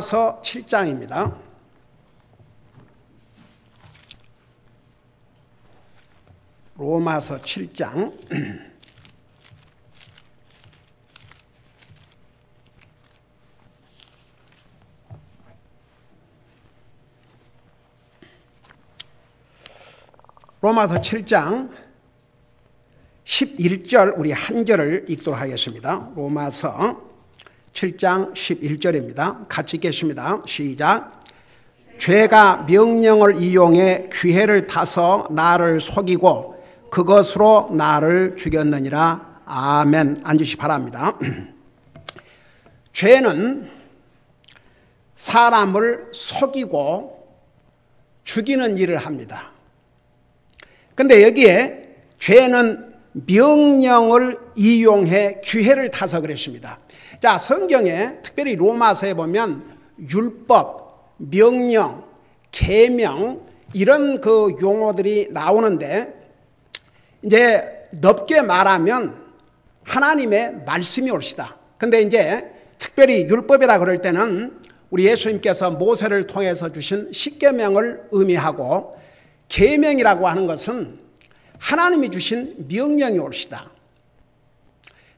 로마서 7장입니다. 로마서 7장. 로마서 7장 11절 우리 한 절을 읽도록 하겠습니다. 로마서 7장 11절입니다. 같이 읽겠습니다. 시작. 죄가 명령을 이용해 기회를 타서 나를 속이고 그것으로 나를 죽였느니라. 아멘. 앉으시 바랍니다. 죄는 사람을 속이고 죽이는 일을 합니다. 근데 여기에 죄는 명령을 이용해 기회를 타서 그랬습니다. 자, 성경에 특별히 로마서에 보면 율법, 명령, 계명 이런 그 용어들이 나오는데 이제 넓게 말하면 하나님의 말씀이 옳시다. 근데 이제 특별히 율법이라 그럴 때는 우리 예수님께서 모세를 통해서 주신 십계명을 의미하고 계명이라고 하는 것은 하나님이 주신 명령이 옳시다.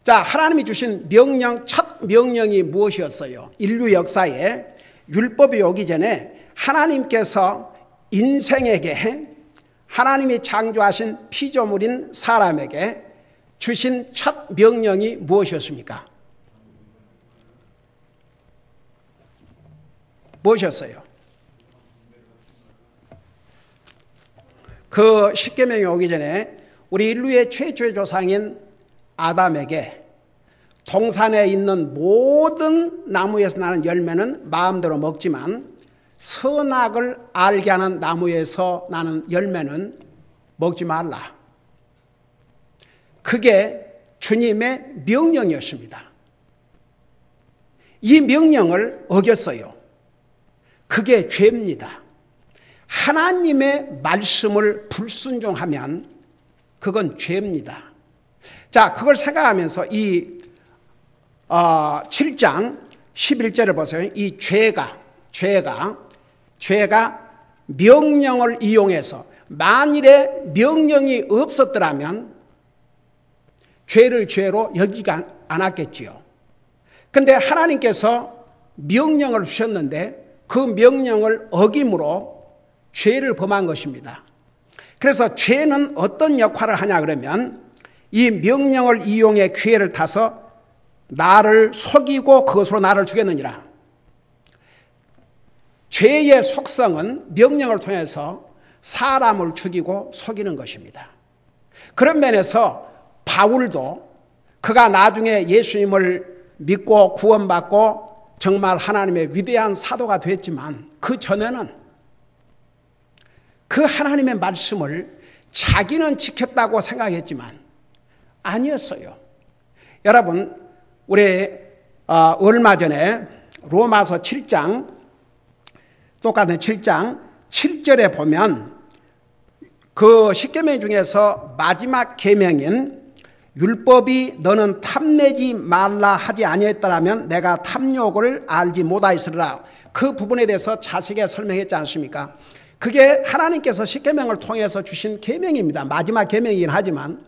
자, 하나님이 주신 명령, 첫 명령이 무엇이었어요? 인류 역사에 율법이 오기 전에 하나님께서 인생에게 하나님이 창조하신 피조물인 사람에게 주신 첫 명령이 무엇이었습니까? 무엇이었어요? 그 십계명이 오기 전에 우리 인류의 최초의 조상인 아담에게 동산에 있는 모든 나무에서 나는 열매는 마음대로 먹지만 선악을 알게 하는 나무에서 나는 열매는 먹지 말라. 그게 주님의 명령이었습니다. 이 명령을 어겼어요. 그게 죄입니다. 하나님의 말씀을 불순종하면 그건 죄입니다. 자, 그걸 생각하면서 이 7장 11절을 보세요. 이 죄가 명령을 이용해서 만일에 명령이 없었더라면 죄를 죄로 여기지 않았겠지요. 근데 하나님께서 명령을 주셨는데 그 명령을 어김으로 죄를 범한 것입니다. 그래서 죄는 어떤 역할을 하냐 그러면 이 명령을 이용해 기회를 타서 나를 속이고 그것으로 나를 죽였느니라. 죄의 속성은 명령을 통해서 사람을 죽이고 속이는 것입니다. 그런 면에서 바울도 그가 나중에 예수님을 믿고 구원받고 정말 하나님의 위대한 사도가 됐지만 그 전에는 그 하나님의 말씀을 자기는 지켰다고 생각했지만 아니었어요. 여러분, 우리 얼마 전에 로마서 7장 똑같은 7장 7절에 보면 그 십계명 중에서 마지막 계명인 율법이 너는 탐내지 말라 하지 아니했더라면 내가 탐욕을 알지 못하였으리라. 그 부분에 대해서 자세하게 설명했지 않습니까? 그게 하나님께서 십계명을 통해서 주신 계명입니다. 마지막 계명이긴 하지만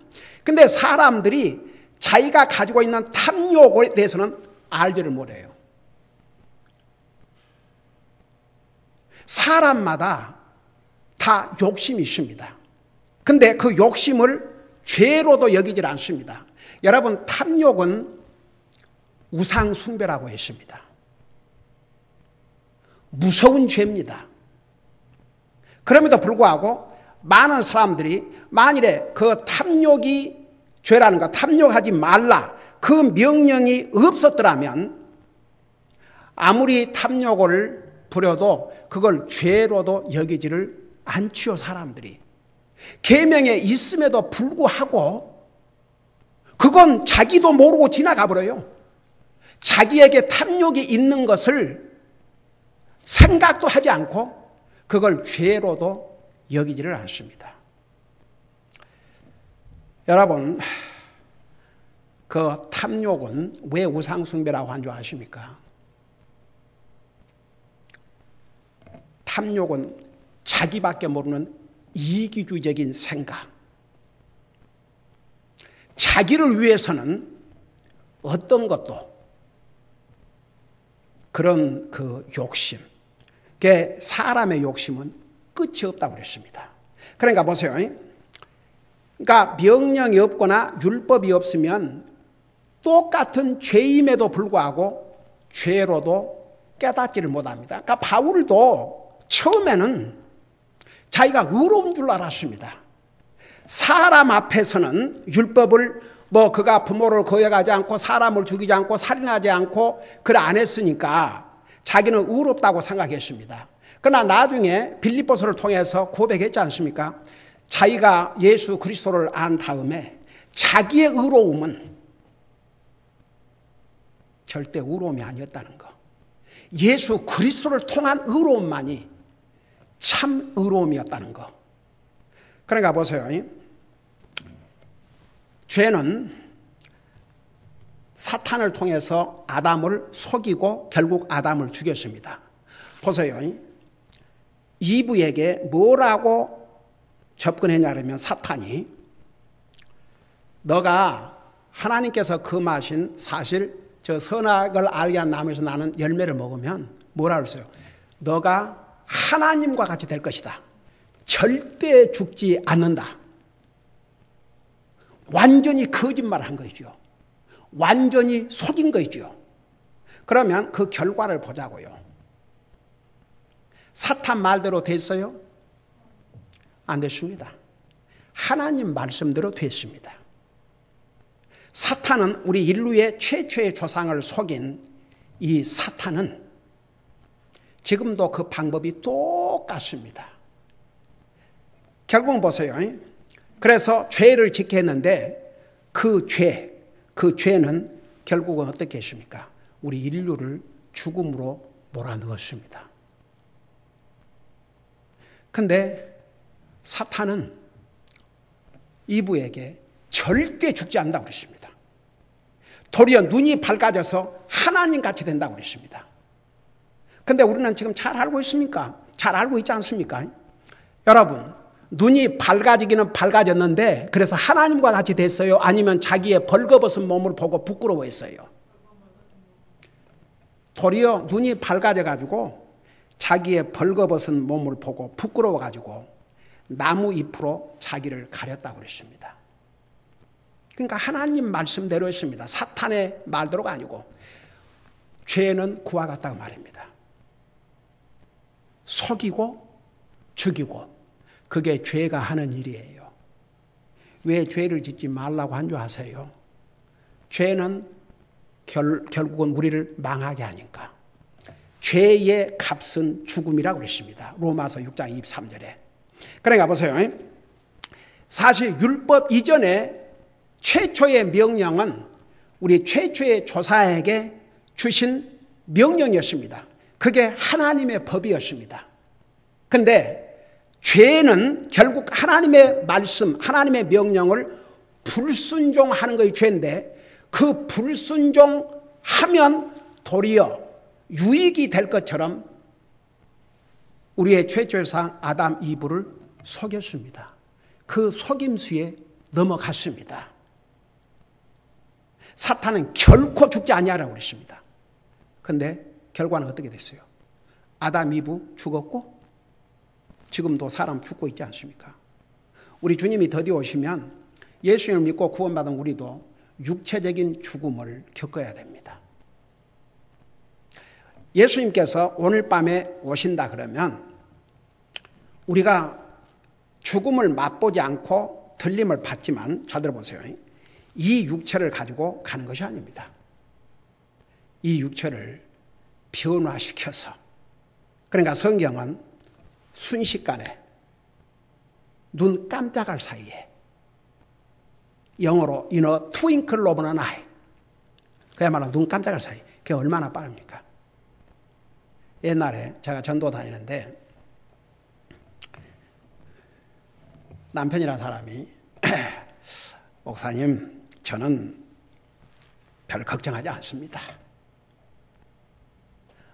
근데 사람들이 자기가 가지고 있는 탐욕에 대해서는 알지를 못해요. 사람마다 다 욕심이 있습니다. 근데 그 욕심을 죄로도 여기질 않습니다. 여러분, 탐욕은 우상 숭배라고 했습니다. 무서운 죄입니다. 그럼에도 불구하고 많은 사람들이 만일에 그 탐욕이 죄라는 거, 탐욕하지 말라 그 명령이 없었더라면 아무리 탐욕을 부려도 그걸 죄로도 여기지를 않지요. 사람들이 계명에 있음에도 불구하고 그건 자기도 모르고 지나가 버려요. 자기에게 탐욕이 있는 것을 생각도 하지 않고 그걸 죄로도 여기지를 않습니다. 여러분, 그 탐욕은 왜 우상숭배라고 한 줄 아십니까? 탐욕은 자기밖에 모르는 이기주의적인 생각. 자기를 위해서는 어떤 것도 그런 그 욕심, 그 사람의 욕심은 끝이 없다고 그랬습니다. 그러니까 보세요. 그러니까 명령이 없거나 율법이 없으면 똑같은 죄임에도 불구하고 죄로도 깨닫지를 못합니다. 그러니까 바울도 처음에는 자기가 의로운 줄 알았습니다. 사람 앞에서는 율법을 그가 부모를 거역하지 않고 사람을 죽이지 않고 살인하지 않고 그걸 안 했으니까 자기는 의롭다고 생각했습니다. 그러나 나중에 빌립보서를 통해서 고백했지 않습니까? 자기가 예수 그리스도를 안 다음에 자기의 의로움은 절대 의로움이 아니었다는 거. 예수 그리스도를 통한 의로움만이 참 의로움이었다는 거. 그러니까 보세요. 죄는 사탄을 통해서 아담을 속이고 결국 아담을 죽였습니다. 보세요. 이브에게 뭐라고 접근했냐면 사탄이 너가 하나님께서 금하신 사실 저 선악을 알게 한 나무에서 나는 열매를 먹으면 뭐라 그랬어요? 너가 하나님과 같이 될 것이다. 절대 죽지 않는다. 완전히 거짓말을 한 거죠. 완전히 속인 거죠. 그러면 그 결과를 보자고요. 사탄 말대로 됐어요? 안 됐습니다. 하나님 말씀대로 됐습니다. 사탄은 우리 인류의 최초의 조상을 속인 이 사탄은 지금도 그 방법이 똑같습니다. 결국은 보세요. 그래서 죄를 짓게 했는데 그 죄는 결국은 어떻게 했습니까? 우리 인류를 죽음으로 몰아넣었습니다. 근데 사탄은 이브에게 절대 죽지 않는다고 그랬습니다. 도리어 눈이 밝아져서 하나님같이 된다고 그랬습니다. 근데 우리는 지금 잘 알고 있습니까? 잘 알고 있지 않습니까? 여러분, 눈이 밝아지기는 밝아졌는데 그래서 하나님과 같이 됐어요? 아니면 자기의 벌거벗은 몸을 보고 부끄러워했어요? 도리어 눈이 밝아져가지고 자기의 벌거벗은 몸을 보고 부끄러워가지고 나무 잎으로 자기를 가렸다고 그랬습니다. 그러니까 하나님 말씀대로 했습니다. 사탄의 말대로가 아니고 죄는 그와 같다고 말입니다. 속이고 죽이고 그게 죄가 하는 일이에요. 왜 죄를 짓지 말라고 한 줄 아세요? 죄는 결국은 우리를 망하게 하니까. 죄의 값은 죽음이라고 그랬습니다. 로마서 6장 23절에. 그러니까 보세요. 사실 율법 이전에 최초의 명령은 우리 최초의 조사에게 주신 명령이었습니다. 그게 하나님의 법이었습니다. 그런데 죄는 결국 하나님의 말씀, 하나님의 명령을 불순종하는 것이 죄인데 그 불순종하면 도리어 유익이 될 것처럼 우리의 최초의 조상 아담 이브를 속였습니다. 그 속임수에 넘어갔습니다. 사탄은 결코 죽지 아니하라고 그랬습니다. 그런데 결과는 어떻게 됐어요? 아담 이브 죽었고 지금도 사람 죽고 있지 않습니까? 우리 주님이 드디어 오시면 예수님을 믿고 구원받은 우리도 육체적인 죽음을 겪어야 됩니다. 예수님께서 오늘 밤에 오신다 그러면 우리가 죽음을 맛보지 않고 들림을 받지만 잘 들어보세요. 이 육체를 가지고 가는 것이 아닙니다. 이 육체를 변화시켜서 그러니까 성경은 순식간에 눈 깜짝할 사이에 영어로 in a twinkle of an eye 그야말로 눈 깜짝할 사이 그게 얼마나 빠릅니까? 옛날에 제가 전도 다니는데 남편이라는 사람이 목사님 저는 별 걱정하지 않습니다.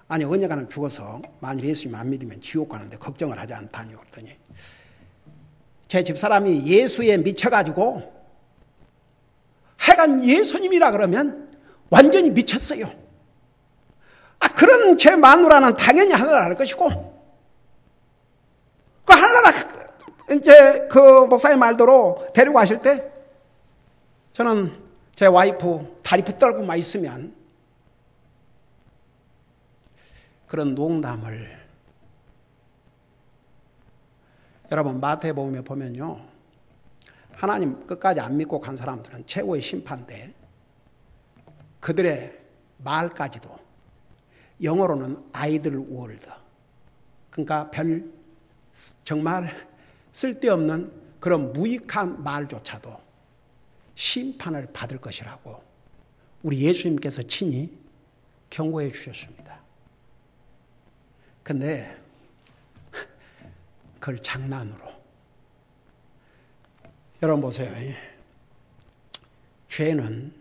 아니 언젠가는 죽어서 만일 예수님 안 믿으면 지옥 가는데 걱정을 하지 않다니요. 그랬더니 제 집사람이 예수에 미쳐가지고 하여간 예수님이라 그러면 완전히 미쳤어요. 그런 제 마누라는 당연히 하늘나라 갈 것이고, 그 하늘나라 이제 그 목사님 말대로 데리고 가실 때 저는 제 와이프 다리 붙들고만 있으면 그런 농담을, 여러분 마태복음에 보면요, 하나님 끝까지 안 믿고 간 사람들은 최고의 심판대, 그들의 말까지도 영어로는 아이들 월드, 그러니까 별 정말 쓸데없는 그런 무익한 말조차도 심판을 받을 것이라고 우리 예수님께서 친히 경고해 주셨습니다. 근데 그걸 장난으로, 여러분 보세요. 죄는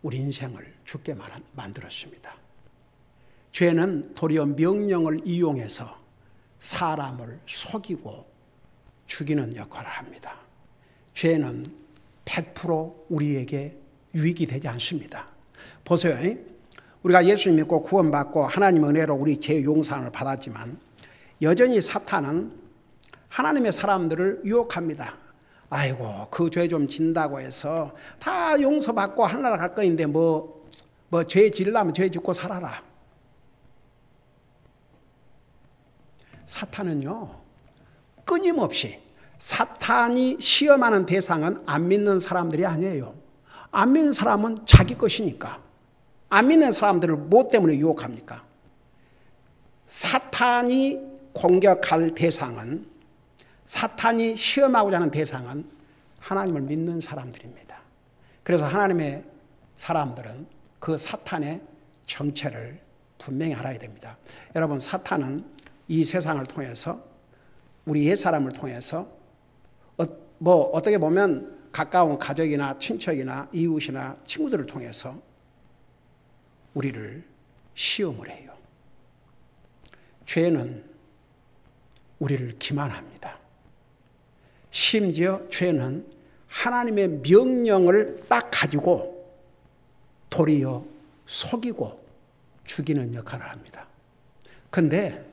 우리 인생을 죽게 만들었습니다. 죄는 도리어 명령을 이용해서 사람을 속이고 죽이는 역할을 합니다. 죄는 100% 우리에게 유익이 되지 않습니다. 보세요. 우리가 예수님 믿고 구원받고 하나님의 은혜로 우리 죄 용서를 받았지만 여전히 사탄은 하나님의 사람들을 유혹합니다. 아이고 그 죄 좀 진다고 해서 다 용서받고 하늘나라 갈 거인데 뭐 죄 지으려면 죄 짓고 살아라. 사탄은요, 끊임없이, 사탄이 시험하는 대상은 안 믿는 사람들이 아니에요. 안 믿는 사람은 자기 것이니까. 안 믿는 사람들을 뭐 때문에 유혹합니까? 사탄이 공격할 대상은, 사탄이 시험하고자 하는 대상은 하나님을 믿는 사람들입니다. 그래서 하나님의 사람들은 그 사탄의 정체를 분명히 알아야 됩니다. 여러분, 사탄은 이 세상을 통해서, 우리 옛사람을 통해서, 어떻게 보면 가까운 가족이나 친척이나 이웃이나 친구들을 통해서 우리를 시험을 해요. 죄는 우리를 기만합니다. 심지어 죄는 하나님의 명령을 딱 가지고 도리어 속이고 죽이는 역할을 합니다. 근데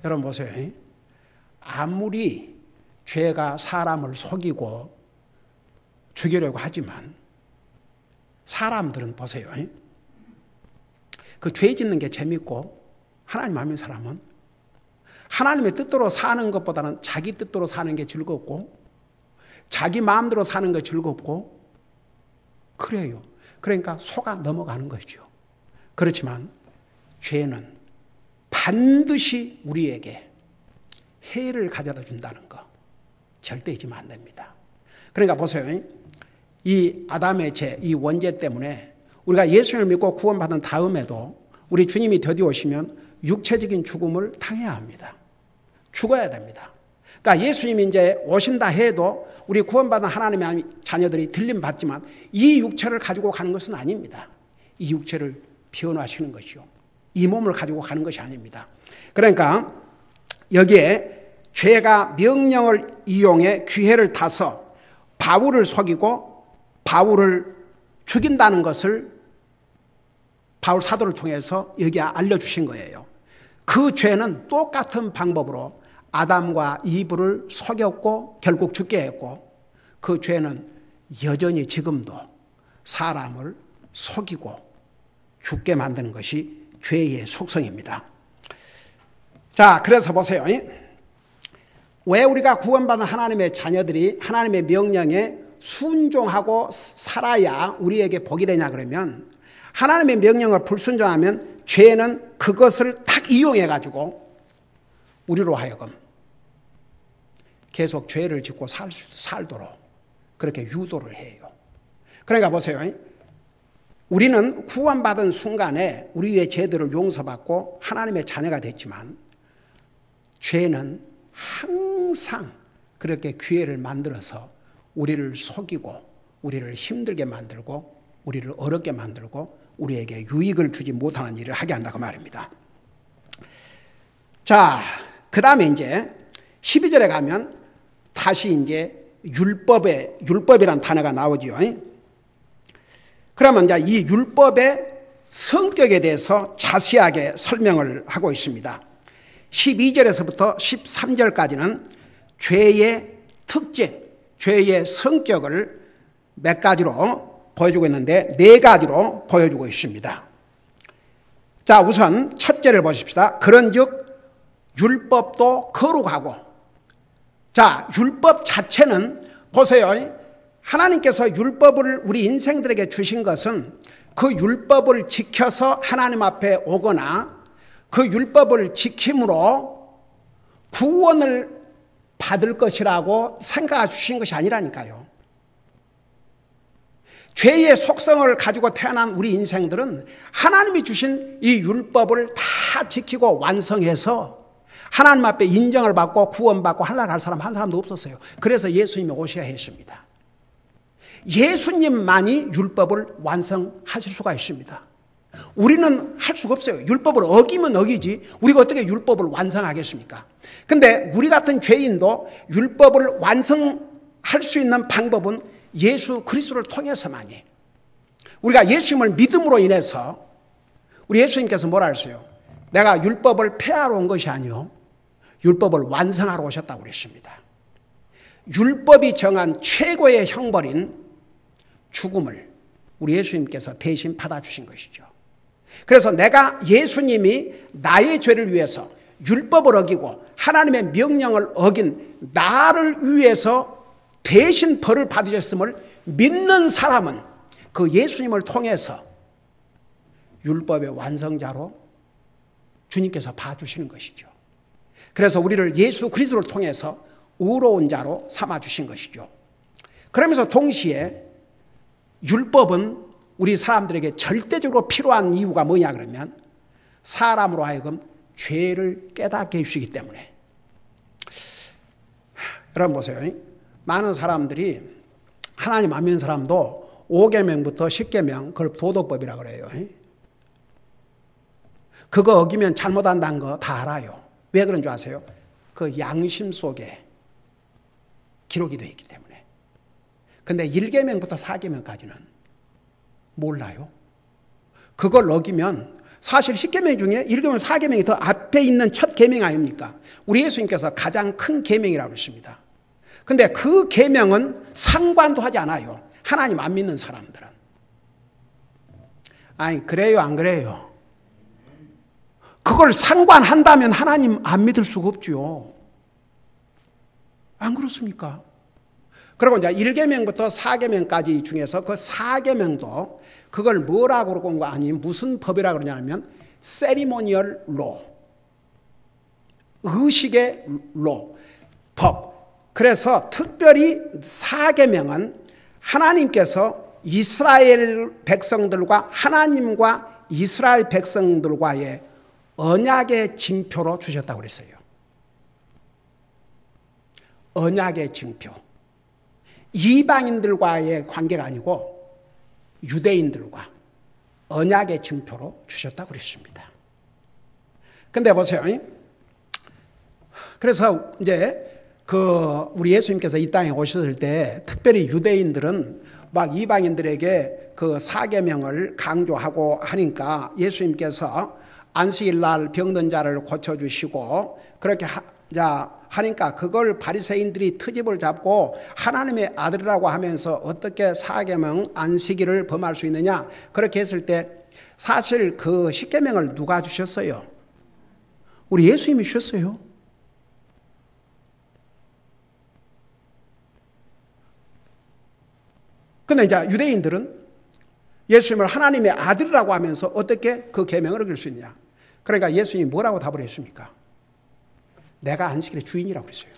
여러분 보세요. 아무리 죄가 사람을 속이고 죽이려고 하지만 사람들은 보세요. 그 죄 짓는 게 재밌고 하나님 안 믿는 사람은 하나님의 뜻대로 사는 것보다는 자기 뜻대로 사는 게 즐겁고 자기 마음대로 사는 게 즐겁고 그래요. 그러니까 속아 넘어가는 거죠. 그렇지만 죄는 반드시 우리에게 해를 가져다 준다는 거 절대 잊으면 안 됩니다. 그러니까 보세요. 이 아담의 죄, 이 원죄 때문에 우리가 예수님을 믿고 구원받은 다음에도 우리 주님이 드디어 오시면 육체적인 죽음을 당해야 합니다. 죽어야 됩니다. 그러니까 예수님이 이제 오신다 해도 우리 구원받은 하나님의 자녀들이 들림 받지만 이 육체를 가지고 가는 것은 아닙니다. 이 육체를 변화시키는 것이요. 이 몸을 가지고 가는 것이 아닙니다. 그러니까 여기에 죄가 명령을 이용해 기회를 타서 바울을 속이고 바울을 죽인다는 것을 바울 사도를 통해서 여기에 알려주신 거예요. 그 죄는 똑같은 방법으로 아담과 이브를 속였고 결국 죽게 했고 그 죄는 여전히 지금도 사람을 속이고 죽게 만드는 것이 죄의 속성입니다. 자, 그래서 보세요. 왜 우리가 구원받은 하나님의 자녀들이 하나님의 명령에 순종하고 살아야 우리에게 복이 되냐 그러면 하나님의 명령을 불순종하면 죄는 그것을 탁 이용해가지고 우리로 하여금 계속 죄를 짓고 살도록 그렇게 유도를 해요. 그러니까 보세요. 우리는 구원받은 순간에 우리의 죄들을 용서받고 하나님의 자녀가 됐지만 죄는 항상 그렇게 기회를 만들어서 우리를 속이고 우리를 힘들게 만들고 우리를 어렵게 만들고 우리에게 유익을 주지 못하는 일을 하게 한다고 말입니다. 자, 그 다음에 이제 12절에 가면 다시 이제 율법이라는 단어가 나오죠. 그러면 이제 이 율법의 성격에 대해서 자세하게 설명을 하고 있습니다. 12절에서부터 13절까지는 죄의 특징, 죄의 성격을 몇 가지로 보여주고 있는데 4가지로 보여주고 있습니다. 자, 우선 첫째를 보십시다. 그런즉 율법도 거룩하고, 자, 율법 자체는 보세요. 하나님께서 율법을 우리 인생들에게 주신 것은 그 율법을 지켜서 하나님 앞에 오거나 그 율법을 지킴으로 구원을 받을 것이라고 생각해 주신 것이 아니라니까요. 죄의 속성을 가지고 태어난 우리 인생들은 하나님이 주신 이 율법을 다 지키고 완성해서 하나님 앞에 인정을 받고 구원받고 하늘나라 갈 사람 한 사람도 없었어요. 그래서 예수님이 오셔야 했습니다. 예수님만이 율법을 완성하실 수가 있습니다. 우리는 할 수가 없어요. 율법을 어기면 어기지 우리가 어떻게 율법을 완성하겠습니까? 근데 우리 같은 죄인도 율법을 완성할 수 있는 방법은 예수 그리스도를 통해서만이. 우리가 예수님을 믿음으로 인해서 우리 예수님께서 뭐라 하셨어요? 내가 율법을 폐하러 온 것이 아니요 율법을 완성하러 오셨다고 그랬습니다. 율법이 정한 최고의 형벌인 죽음을 우리 예수님께서 대신 받아주신 것이죠. 그래서 내가 예수님이 나의 죄를 위해서 율법을 어기고 하나님의 명령을 어긴 나를 위해서 대신 벌을 받으셨음을 믿는 사람은 그 예수님을 통해서 율법의 완성자로 주님께서 봐주시는 것이죠. 그래서 우리를 예수 그리스도를 통해서 의로운 자로 삼아주신 것이죠. 그러면서 동시에 율법은 우리 사람들에게 절대적으로 필요한 이유가 뭐냐 그러면 사람으로 하여금 죄를 깨닫게 해주시기 때문에. 여러분 보세요. 많은 사람들이 하나님 안 믿는 사람도 5계명부터 10계명 그걸 도덕법이라고 그래요. 그거 어기면 잘못한다는 거 다 알아요. 왜 그런 줄 아세요? 그 양심 속에 기록이 되어 있기 때문에. 근데 1계명부터 4계명까지는 몰라요. 그걸 어기면 사실 10계명 중에 1계명, 4계명이 더 앞에 있는 첫 계명 아닙니까? 우리 예수님께서 가장 큰 계명이라고 했습니다. 근데 그 계명은 상관도 하지 않아요. 하나님 안 믿는 사람들은. 아니 그래요 안 그래요? 그걸 상관한다면 하나님 안 믿을 수가 없죠. 안 그렇습니까? 그리고 이제 1계명부터 4계명까지 중에서 그 4계명도 그걸 뭐라고 그러고 아니 무슨 법이라고 그러냐면 세리모니얼 로, 의식의 로, 법. 그래서 특별히 4계명은 하나님께서 이스라엘 백성들과 하나님과 이스라엘 백성들과의 언약의 징표로 주셨다고 그랬어요. 언약의 징표. 이방인들과의 관계가 아니고 유대인들과 언약의 징표로 주셨다고 그랬습니다. 근데 보세요. 그래서 이제 우리 예수님께서 이 땅에 오셨을 때 특별히 유대인들은 막 이방인들에게 그 4계명을 강조하고 하니까 예수님께서 안식일 날 병든 자를 고쳐주시고 그렇게 하니까 그걸 바리새인들이 트집을 잡고 하나님의 아들이라고 하면서 어떻게 4계명 안식일을 범할 수 있느냐 그렇게 했을 때 사실 그 10계명을 누가 주셨어요? 우리 예수님이 주셨어요. 근데 이제 유대인들은 예수님을 하나님의 아들이라고 하면서 어떻게 그 계명을 어길 수 있냐? 그러니까 예수님이 뭐라고 답을 했습니까? 내가 안식일의 주인이라고 그랬어요.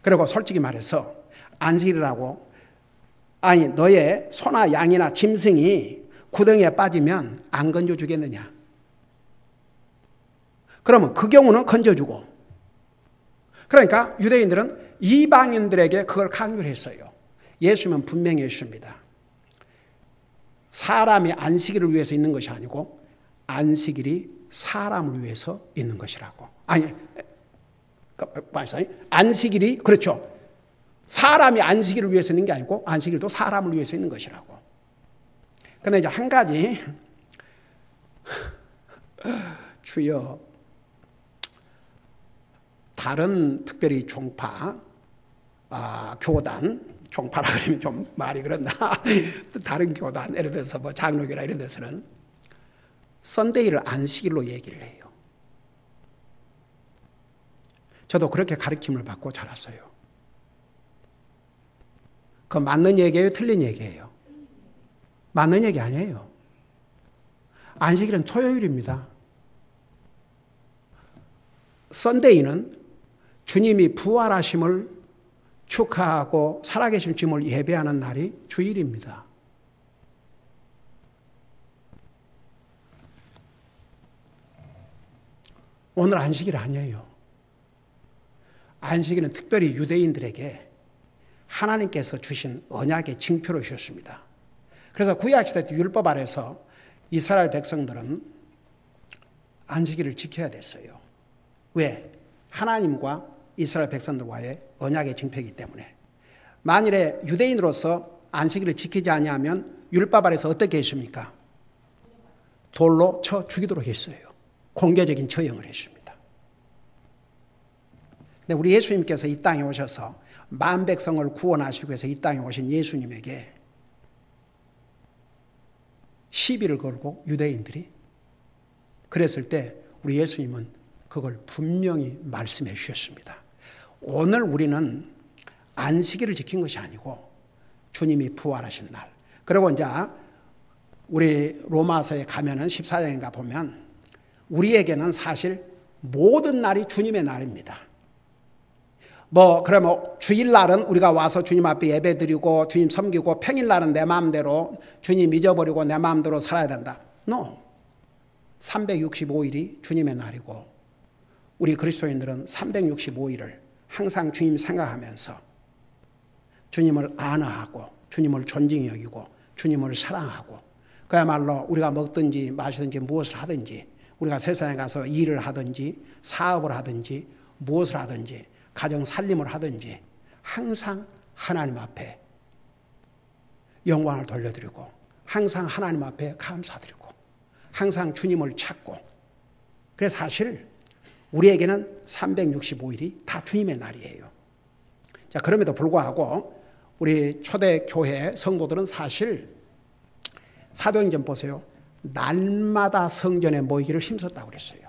그리고 솔직히 말해서 안식일이라고 아니 너의 소나 양이나 짐승이 구덩이에 빠지면 안 건져주겠느냐? 그러면 그 경우는 건져주고 그러니까 유대인들은 이방인들에게 그걸 강요를 했어요. 예수님은 분명히 했습니다. 사람이 안식일을 위해서 있는 것이 아니고 안식일이 사람을 위해서 있는 것이라고. 아니, 안식일이 그렇죠. 사람이 안식일을 위해서 있는 게 아니고 안식일도 사람을 위해서 있는 것이라고. 그런데 이제 한 가지 주여, 다른 특별히 종파, 교단, 종파라 그러면 좀 말이 그렇나? 다른 교단, 예를 들어서 뭐 장로교나 이런 데서는 썬데이를 안식일로 얘기를 해요. 저도 그렇게 가르침을 받고 자랐어요. 그 맞는 얘기예요? 틀린 얘기예요? 맞는 얘기 아니에요. 안식일은 토요일입니다. 썬데이는 주님이 부활하심을 축하하고 살아계신 주님을 예배하는 날이 주일입니다. 오늘 안식일 아니에요. 안식일은 특별히 유대인들에게 하나님께서 주신 언약의 징표로 주셨습니다. 그래서 구약시대 때 율법 아래서 이스라엘 백성들은 안식일을 지켜야 됐어요. 왜? 하나님과 이스라엘 백성들과의 언약의 징표이기 때문에. 만일에 유대인으로서 안식일을 지키지 아니하면 율법 아래서 어떻게 했습니까? 돌로 쳐 죽이도록 했어요. 공개적인 처형을 했습니다. 근데 우리 예수님께서 이 땅에 오셔서 만 백성을 구원하시기 위해서 이 땅에 오신 예수님에게 시비를 걸고 유대인들이 그랬을 때 우리 예수님은 그걸 분명히 말씀해 주셨습니다. 오늘 우리는 안식일을 지킨 것이 아니고 주님이 부활하신 날. 그리고 이제 우리 로마서에 가면은 14장인가 보면 우리에게는 사실 모든 날이 주님의 날입니다. 그러면 주일날은 우리가 와서 주님 앞에 예배드리고 주님 섬기고 평일날은 내 마음대로 주님 잊어버리고 내 마음대로 살아야 된다. No. 365일이 주님의 날이고 우리 그리스도인들은 365일을 항상 주님 생각하면서 주님을 안아하고 주님을 존중히 여기고 주님을 사랑하고 그야말로 우리가 먹든지 마시든지 무엇을 하든지 우리가 세상에 가서 일을 하든지 사업을 하든지 무엇을 하든지 가정 살림을 하든지 항상 하나님 앞에 영광을 돌려드리고 항상 하나님 앞에 감사드리고 항상 주님을 찾고 그래서 사실 우리에게는 365일이 다 주님의 날이에요. 자, 그럼에도 불구하고 우리 초대교회 성도들은 사실 사도행전 보세요. 날마다 성전에 모이기를 힘썼다고 그랬어요.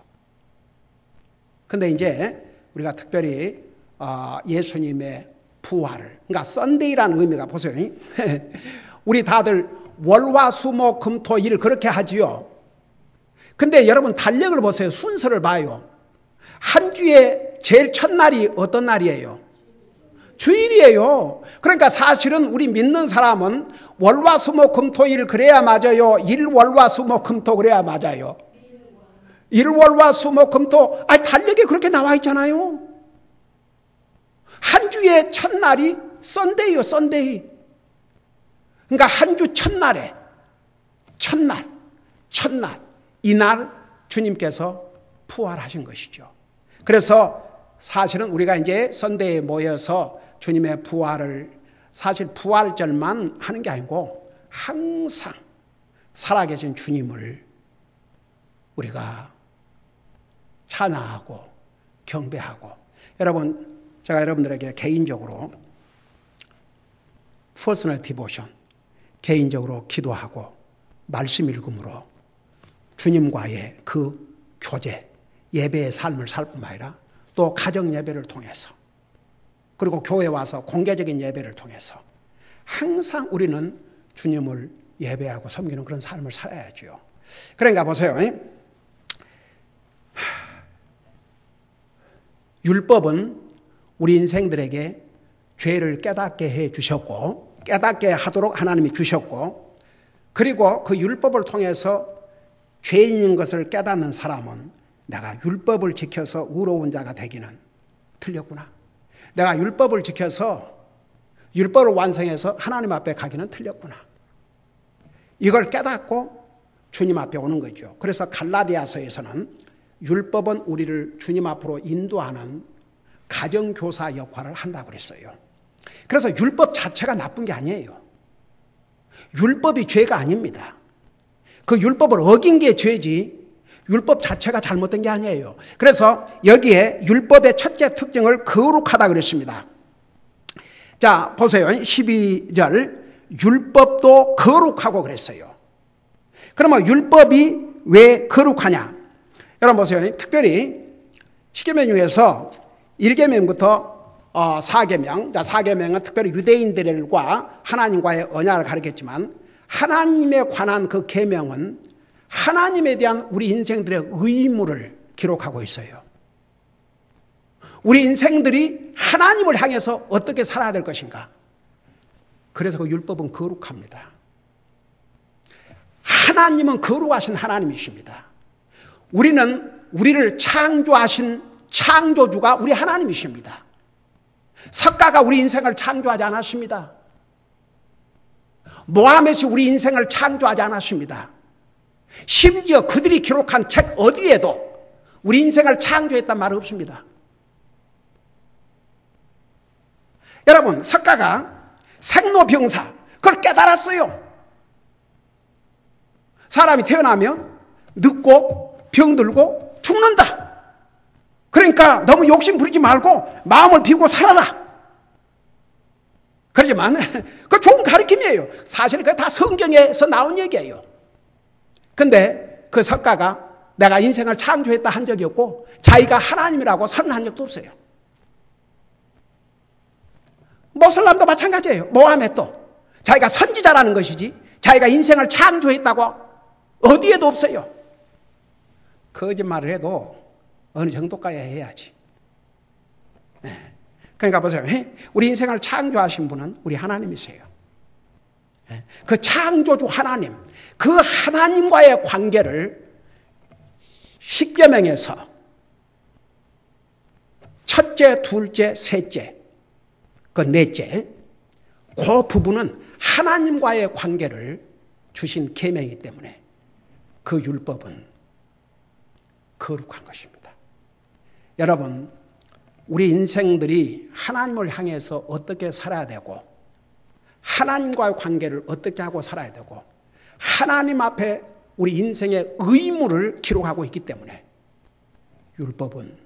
근데 이제 우리가 특별히 예수님의 부활을, 그러니까 썬데이라는 의미가 보세요. 우리 다들 월화수목 금토일 그렇게 하지요. 근데 여러분 달력을 보세요. 순서를 봐요. 한 주에 제일 첫날이 어떤 날이에요? 주일이에요. 그러니까 사실은 우리 믿는 사람은 월화수목금토일 그래야 맞아요. 일월화수목금토 그래야 맞아요. 일월화수목금토 달력에 그렇게 나와 있잖아요. 한 주의 첫날이 썬데이요, 썬데이. 그러니까 한 주 첫날 이날 주님께서 부활하신 것이죠. 그래서 사실은 우리가 이제 썬데이에 모여서 주님의 부활을 사실 부활절만 하는 게 아니고 항상 살아계신 주님을 우리가 찬양하고 경배하고 여러분 제가 여러분들에게 개인적으로 퍼스널 디보션 개인적으로 기도하고 말씀 읽음으로 주님과의 그 교제 예배의 삶을 살 뿐만 아니라 또 가정 예배를 통해서 그리고 교회 와서 공개적인 예배를 통해서 항상 우리는 주님을 예배하고 섬기는 그런 삶을 살아야죠. 그러니까 보세요. 율법은 우리 인생들에게 죄를 깨닫게 해 주셨고 깨닫게 하도록 하나님이 주셨고 그리고 그 율법을 통해서 죄인인 것을 깨닫는 사람은 내가 율법을 지켜서 의로운 자가 되기는 틀렸구나. 내가 율법을 지켜서 율법을 완성해서 하나님 앞에 가기는 틀렸구나. 이걸 깨닫고 주님 앞에 오는 거죠. 그래서 갈라디아서에서는 율법은 우리를 주님 앞으로 인도하는 가정교사 역할을 한다고 그랬어요. 그래서 율법 자체가 나쁜 게 아니에요. 율법이 죄가 아닙니다. 그 율법을 어긴 게 죄지 율법 자체가 잘못된 게 아니에요. 그래서 여기에 율법의 첫째 특징을 거룩하다 그랬습니다. 자, 보세요. 12절 율법도 거룩하고 그랬어요. 그러면 율법이 왜 거룩하냐? 여러분 보세요. 특별히 십계명 중에서 1계명부터 4계명, 4계명은 특별히 유대인들과 하나님과의 언약을 가르쳤지만 하나님에 관한 그 계명은 하나님에 대한 우리 인생들의 의무를 기록하고 있어요. 우리 인생들이 하나님을 향해서 어떻게 살아야 될 것인가. 그래서 그 율법은 거룩합니다. 하나님은 거룩하신 하나님이십니다. 우리를 창조하신 창조주가 우리 하나님이십니다. 석가가 우리 인생을 창조하지 않았습니다. 모하멧이 우리 인생을 창조하지 않았습니다. 심지어 그들이 기록한 책 어디에도 우리 인생을 창조했단 말 없습니다. 여러분, 석가가 생로병사 그걸 깨달았어요. 사람이 태어나면 늙고 병들고 죽는다. 그러니까 너무 욕심 부리지 말고 마음을 비우고 살아라. 그렇지만 그 좋은 가르침이에요. 사실은 그게 다 성경에서 나온 얘기예요. 근데 그 석가가 내가 인생을 창조했다 한 적이 없고 자기가 하나님이라고 선언한 적도 없어요. 모슬람도 마찬가지예요. 모하멧도 자기가 선지자라는 것이지 자기가 인생을 창조했다고 어디에도 없어요. 거짓말을 해도 어느 정도까지 해야지. 그러니까 보세요. 우리 인생을 창조하신 분은 우리 하나님이세요. 그 창조주 하나님, 그 하나님과의 관계를 십계명에서 첫째, 둘째, 셋째, 그 넷째, 그 부분은 하나님과의 관계를 주신 계명이기 때문에 그 율법은 거룩한 것입니다. 여러분, 우리 인생들이 하나님을 향해서 어떻게 살아야 되고 하나님과의 관계를 어떻게 하고 살아야 되고 하나님 앞에 우리 인생의 의무를 기록하고 있기 때문에 율법은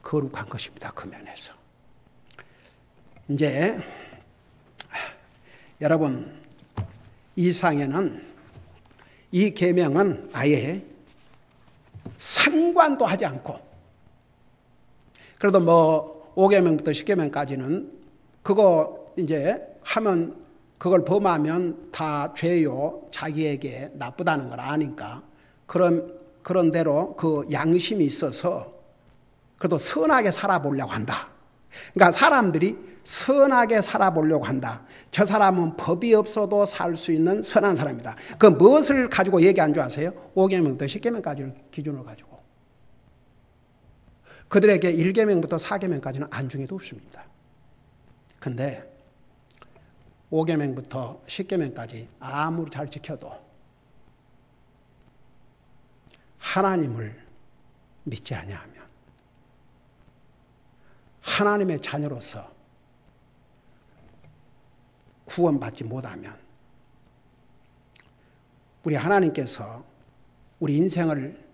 거룩한 것입니다. 그 면에서. 이제 여러분, 이 상에는 이 계명은 아예 상관도 하지 않고 그래도 뭐 5계명부터 10계명까지는 그거 이제 하면 그걸 범하면 다 죄요. 자기에게 나쁘다는 걸 아니까 그런 대로 그 양심이 있어서 그래도 선하게 살아보려고 한다. 그러니까 사람들이 선하게 살아보려고 한다. 저 사람은 법이 없어도 살 수 있는 선한 사람이다. 그 무엇을 가지고 얘기한 줄 아세요? 5계명부터 10계명까지를 기준으로 가지고. 그들에게 1계명부터 4계명까지는 안중에도 없습니다. 근데 5계명부터 10계명까지 아무리 잘 지켜도 하나님을 믿지 아니하면 하나님의 자녀로서 구원받지 못하면 우리 하나님께서 우리 인생을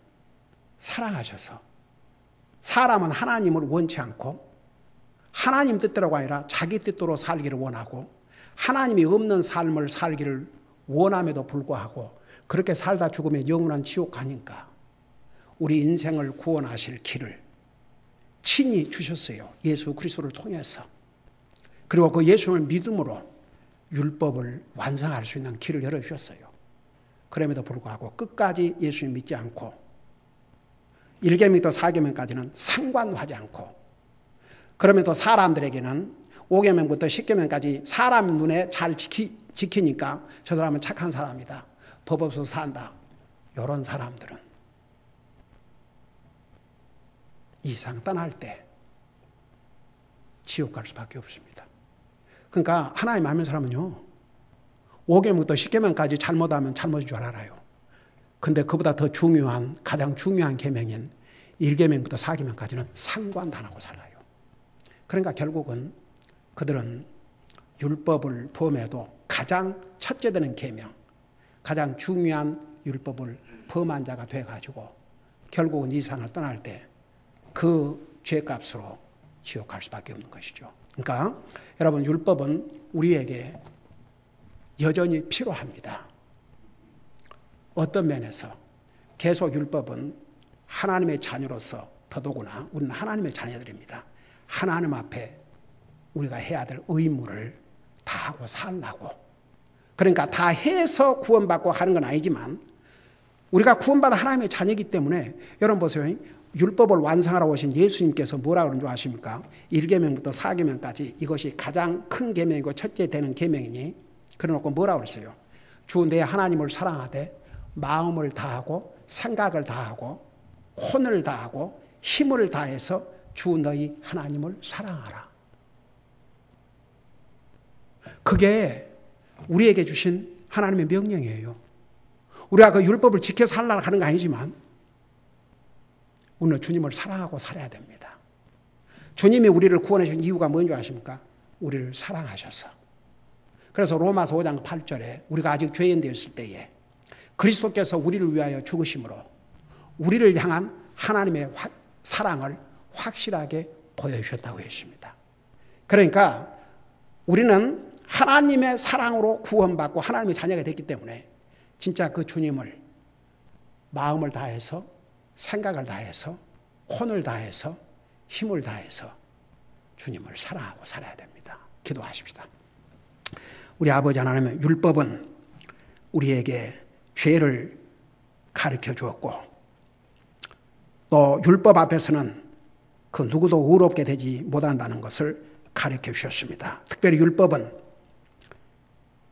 사랑하셔서 사람은 하나님을 원치 않고 하나님 뜻대로가 아니라 자기 뜻대로 살기를 원하고 하나님이 없는 삶을 살기를 원함에도 불구하고 그렇게 살다 죽으면 영원한 지옥 가니까 우리 인생을 구원하실 길을 친히 주셨어요. 예수 그리스도를 통해서. 그리고 그 예수를 믿음으로 율법을 완성할 수 있는 길을 열어주셨어요. 그럼에도 불구하고 끝까지 예수님 믿지 않고 1계명부터 4계명까지는 상관도 하지 않고 그럼에도 사람들에게는 5계명부터 10계명까지 사람 눈에 잘 지키니까 저 사람은 착한 사람이다. 법 없어서 산다. 이런 사람들은 이 세상 떠날 때 지옥 갈 수밖에 없습니다. 그러니까 하나님 아는 사람은요 5계명부터 10계명까지 잘못하면 잘못인 줄 알아요. 근데 그보다 더 중요한, 가장 중요한 계명인 1계명부터 4계명까지는 상관도 안 하고 살아요. 그러니까 결국은 그들은 율법을 범해도 가장 첫째 되는 계명, 가장 중요한 율법을 범한 자가 돼가지고 결국은 이 세상을 떠날 때 그 죄값으로 지옥 갈 수밖에 없는 것이죠. 그러니까 여러분, 율법은 우리에게 여전히 필요합니다. 어떤 면에서 계속 율법은 하나님의 자녀로서, 더더구나 우리는 하나님의 자녀들입니다. 하나님 앞에 우리가 해야 될 의무를 다하고 살라고. 그러니까 다 해서 구원받고 하는 건 아니지만 우리가 구원받은 하나님의 자녀이기 때문에, 여러분 보세요. 율법을 완성하러 오신 예수님께서 뭐라고 그런 줄 아십니까? 1계명부터 4계명까지 이것이 가장 큰 계명이고 첫째 되는 계명이니, 그래놓고 뭐라고 그랬어요? 주 내 하나님을 사랑하되 마음을 다하고 생각을 다하고 혼을 다하고 힘을 다해서 주 너희 하나님을 사랑하라. 그게 우리에게 주신 하나님의 명령이에요. 우리가 그 율법을 지켜 살라고 하는 거 아니지만 우리는 주님을 사랑하고 살아야 됩니다. 주님이 우리를 구원해 주신 이유가 뭔지 아십니까? 우리를 사랑하셔서. 그래서 로마서 5장 8절에 우리가 아직 죄인 되었을 때에 그리스도께서 우리를 위하여 죽으심으로 우리를 향한 하나님의 사랑을 확실하게 보여주셨다고 했습니다. 그러니까 우리는 하나님의 사랑으로 구원받고 하나님의 자녀가 됐기 때문에 진짜 그 주님을 마음을 다해서, 생각을 다해서, 혼을 다해서, 힘을 다해서 주님을 사랑하고 살아야 됩니다. 기도하십시다. 우리 아버지 하나님, 율법은 우리에게 죄를 가르쳐 주었고 또 율법 앞에서는 그 누구도 의롭게 되지 못한다는 것을 가르쳐 주셨습니다. 특별히 율법은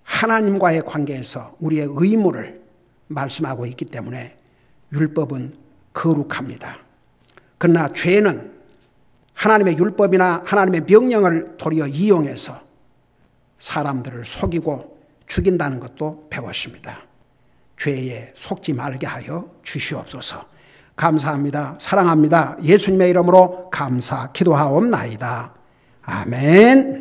하나님과의 관계에서 우리의 의무를 말씀하고 있기 때문에 율법은 거룩합니다. 그러나 죄는 하나님의 율법이나 하나님의 명령을 도리어 이용해서 사람들을 속이고 죽인다는 것도 배웠습니다. 죄에 속지 말게 하여 주시옵소서. 감사합니다. 사랑합니다. 예수님의 이름으로 감사 기도하옵나이다. 아멘.